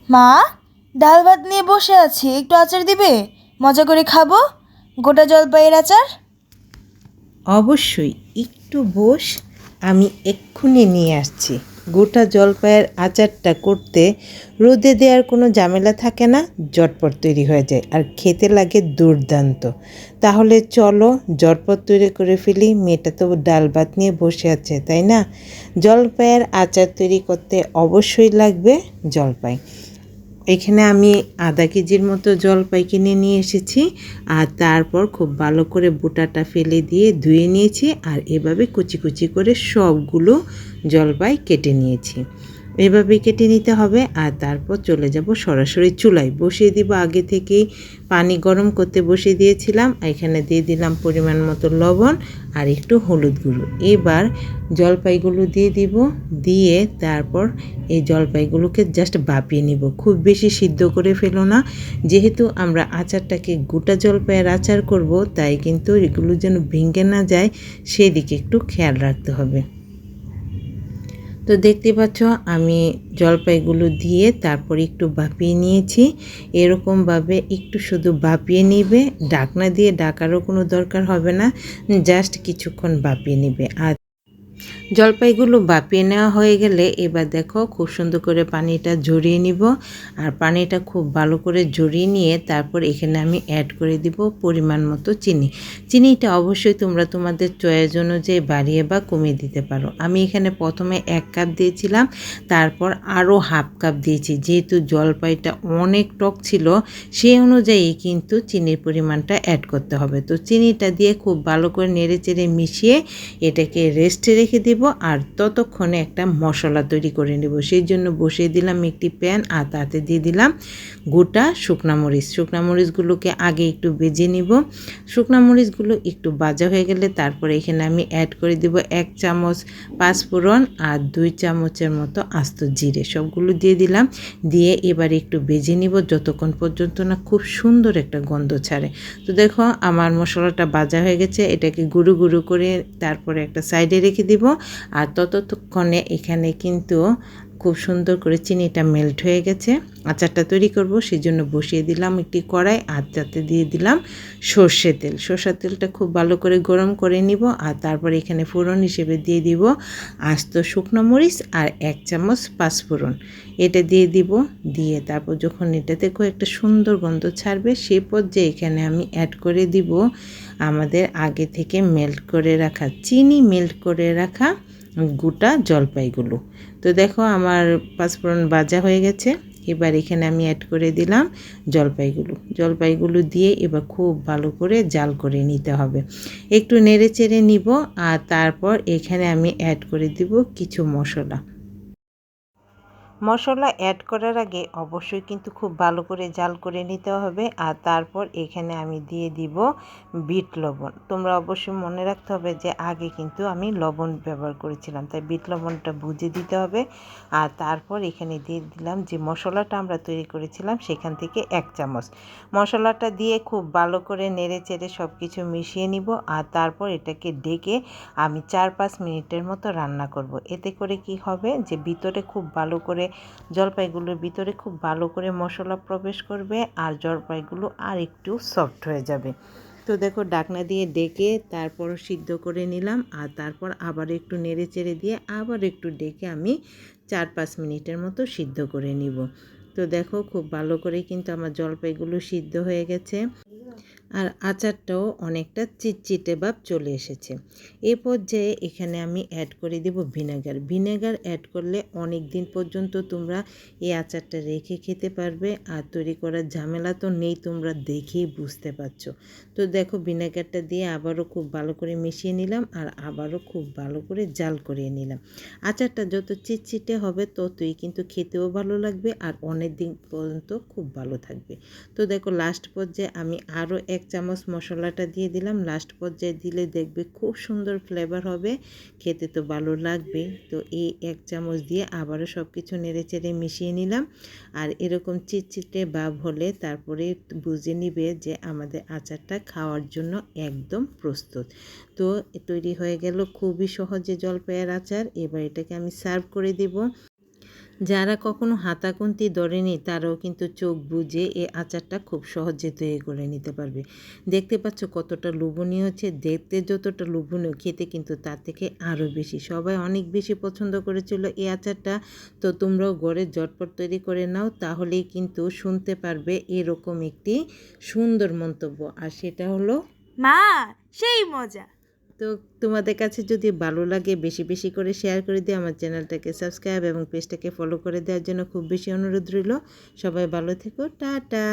মা, ডাল ভাত নিয়ে বসে আছি, একটু আচার দিবে? মজা করে খাবো। গোটা জলপাইয়ের আচার। অবশ্যই, একটু বস, আমি এক্ষুনি নিয়ে আসছি। গোটা জলপাইয়ের আচারটা করতে রোদে দেওয়ার কোনো ঝামেলা থাকে না, ঝটপট তৈরি হয়ে যায় আর খেতে লাগে দুর্দান্ত। তাহলে চলো ঝটপট তৈরি করে ফেলি। মেয়েটা তো ডাল ভাত নিয়ে বসে আছে, তাই না? জলপাইয়ের আচার তৈরি করতে অবশ্যই লাগবে জলপাই। এখানে আমি আধা কেজির মতো জলপাই কিনে নিয়ে এসেছি, আর তারপর খুব ভালো করে বোটাটা ফেলে দিয়ে ধুয়ে নিয়েছি, আর এভাবে কুচি কুচি করে সবগুলো জলপাই কেটে নিয়েছি। এভাবে কেটে নিতে হবে। আর তারপর চলে যাব সরাসরি চুলায়, বসিয়ে দিব। আগে থেকেই পানি গরম করতে বসিয়ে দিয়েছিলাম। এখানে দিয়ে দিলাম পরিমাণ মতো লবণ আর একটু হলুদ গুঁড়ো। এবার জলপাইগুলো দিয়ে দিব, দিয়ে তারপর এই জলপাইগুলোকে জাস্ট ভাপিয়ে নিব, খুব বেশি সিদ্ধ করে ফেলো না। যেহেতু আমরা আচারটাকে গোটা জলপাইয়ের আচার করব, তাই কিন্তু এগুলো যেন ভেঙে না যায় সেদিকে একটু খেয়াল রাখতে হবে। তো দেখতে পাচ্ছ আমি জলপাইগুলো দিয়ে তারপর একটু ভাপিয়ে নিয়েছি। এরকমভাবে একটু শুধু ভাপিয়ে নিবে, ঢাকনা দিয়ে ঢাকারও কোনো দরকার হবে না, জাস্ট কিছুক্ষণ ভাপিয়ে নিবে। আর জলপাইগুলো ভাপিয়ে নেওয়া হয়ে গেলে এবার দেখো খুব সুন্দর করে পানিটা ঝরিয়ে নিব। আর পানিটা খুব ভালো করে ঝরিয়ে নিয়ে তারপর এখানে আমি অ্যাড করে দিব পরিমাণ মতো চিনি। চিনিটা অবশ্যই তোমরা তোমাদের চয়েস অনুযায়ী বাড়িয়ে বা কমিয়ে দিতে পারো। আমি এখানে প্রথমে 1 কাপ দিয়েছিলাম, তারপর আরও হাফ কাপ দিয়েছি। যেহেতু জলপাইটা অনেক টক ছিল, সেই অনুযায়ী কিন্তু চিনির পরিমাণটা অ্যাড করতে হবে। তো চিনিটা দিয়ে খুব ভালো করে নেড়ে চেড়ে মিশিয়ে এটাকে রেস্টে রেখে দিব। আর ততক্ষণে একটা মশলা তৈরি করে নেব। সেই জন্য বসিয়ে দিলাম একটি প্যান, আর তাতে দিয়ে দিলাম গোটা শুকনা মরিচ। শুকনা মরিচগুলোকে আগে একটু ভেজে নিব। শুকনা মরিচগুলো একটু ভাজা হয়ে গেলে তারপরে এখানে আমি অ্যাড করে দিব 1 চামচ পাঁচফোড়ন আর 2 চামচের মতো আস্ত জিরে। সবগুলো দিয়ে দিলাম, দিয়ে এবার একটু ভেজে নিব যতক্ষণ পর্যন্ত না খুব সুন্দর একটা গন্ধ ছাড়ে। তো দেখো আমার মশলাটা ভাজা হয়ে গেছে, এটাকে গুঁড়ো গুঁড়ো করে তারপরে একটা সাইডে রেখে দিব। আর ততক্ষণে এখানে কিন্তু খুব সুন্দর করে চিনিটা মেল্ট হয়ে গেছে। আচারটা তৈরি করব সেই জন্য বসিয়ে দিলাম একটি কড়াই, আর তাতে দিয়ে দিলাম সর্ষের তেল। সর্ষের তেলটা খুব ভালো করে গরম করে নিব। আর তারপর এখানে ফোড়ন হিসেবে দিয়ে দিব আস্ত শুকনো মরিচ আর 1 চামচ পাঁচফোড়ন। এটা দিয়ে দিব, দিয়ে তারপর যখন এটা থেকে একটা সুন্দর গন্ধ ছাড়বে সেই পর্যায়ে এখানে আমি অ্যাড করে দিব আমাদের আগে থেকে মেল্ট করে রাখা চিনি, মেল্ট করে রাখা গোটা জলপাইগুলো। তো দেখো আমার পাঁচফোড়ন ভাজা হয়ে গেছে। এবার এখানে আমি অ্যাড করে দিলাম জলপাইগুলো দিয়ে এবার খুব ভালো করে জাল করে নিতে হবে। একটু নেড়ে চেড়ে নিব। আর তারপর এখানে আমি অ্যাড করে দিব কিছু মশলা। মশলা অ্যাড করার আগে অবশ্যই কিন্তু খুব ভালো করে জাল করে নিতে হবে। আর তারপর এখানে আমি দিয়ে দিব বিট লবণ। তোমরা অবশ্যই মনে রাখতে হবে যে আগে কিন্তু আমি লবণ ব্যবহার করেছিলাম, তাই বিট লবণটা বুঝে দিতে হবে। আর তারপর এখানে দিয়ে দিলাম যে মশলাটা আমরা তৈরি করেছিলাম সেখান থেকে 1 চামচ। মশলাটা দিয়ে খুব ভালো করে নেড়ে চেড়ে সব কিছু মিশিয়ে নিব। আর তারপর এটাকে ডেকে আমি 4-5 মিনিটের মতো রান্না করব। এতে করে কি হবে যে ভিতরে খুব ভালো করে জলপাইগুলোর ভিতরে খুব ভালো করে মশলা প্রবেশ করবে, আর জলপাইগুলো আর একটু সফট হয়ে যাবে। তো দেখো ঢাকনা দিয়ে ডেকে তারপর সিদ্ধ করে নিলাম। আর তারপর আবার একটু নেড়ে চেড়ে দিয়ে আবার একটু ডেকে আমি 4-5 মিনিটের মতো সিদ্ধ করে নিব। তো দেখো খুব ভালো করে কিন্তু আমার জলপাইগুলো সিদ্ধ হয়ে গেছে, আর আচারটাও অনেকটা চিটচিটে ভাব চলে এসেছে। এই পর্যায়ে এখানে আমি অ্যাড করে দেব ভিনেগার অ্যাড করলে অনেক দিন পর্যন্ত তোমরা এই আচারটা রেখে খেতে পারবে, আর তৈরি করার ঝামেলা তো নেই, তোমরা দেখেই বুঝতে পারছো। তো দেখো ভিনেগারটা দিয়ে আবারও খুব ভালো করে মিশিয়ে নিলাম, আর আবারও খুব ভালো করে জাল করে নিলাম। আচারটা যত চিটচিটে হবে ততই কিন্তু খেতেও ভালো লাগবে, আর অনেক দিন পর্যন্ত খুব ভালো থাকবে। তো দেখো লাস্ট পর্যায়ে আমি আরও 1 চামচ মশলাটা দিয়ে দিলাম। লাস্ট পর্যায়ে দিলে দেখবে খুব সুন্দর ফ্লেভার হবে, খেতে তো ভালো লাগবে। তো এই 1 চামচ দিয়ে আবারও সব কিছু নেড়ে চেড়ে মিশিয়ে নিলাম। আর এরকম চিটচিটে ভাব হলে তারপরে বুঝে নিবে যে আমাদের আচারটা খাওয়ার জন্য একদম প্রস্তুত। তো তৈরি হয়ে গেল খুবই সহজে জলপাইয়ের আচার। এবার এটাকে আমি সার্ভ করে দিব। যারা কখনো হাতাখুন্তি ধরেনি তারাও কিন্তু চোখ বুজে এই আচারটা খুব সহজে তৈরি করে নিতে পারবে। দেখতে পাচ্ছ কতটা লোভনীয় হচ্ছে, দেখতে যতটা লোভনীয় খেতে কিন্তু তার থেকে আরও বেশি। সবাই অনেক বেশি পছন্দ করেছিল এই আচারটা। তো তোমরাও ঘরে ঝটপট তৈরি করে নাও, তাহলেই কিন্তু শুনতে পারবে এরকম একটি সুন্দর মন্তব্য। আর সেটা হলো, মা সেই মজা। তো তোমাদের কাছে যদি ভালো লাগে বেশি বেশি করে শেয়ার করে দিও, আমার চ্যানেলটাকে সাবস্ক্রাইব এবং পেজটাকে ফলো করে দেওয়ার জন্য খুব বেশি অনুরোধ রইল। সবাই ভালো থেকো, টাটা।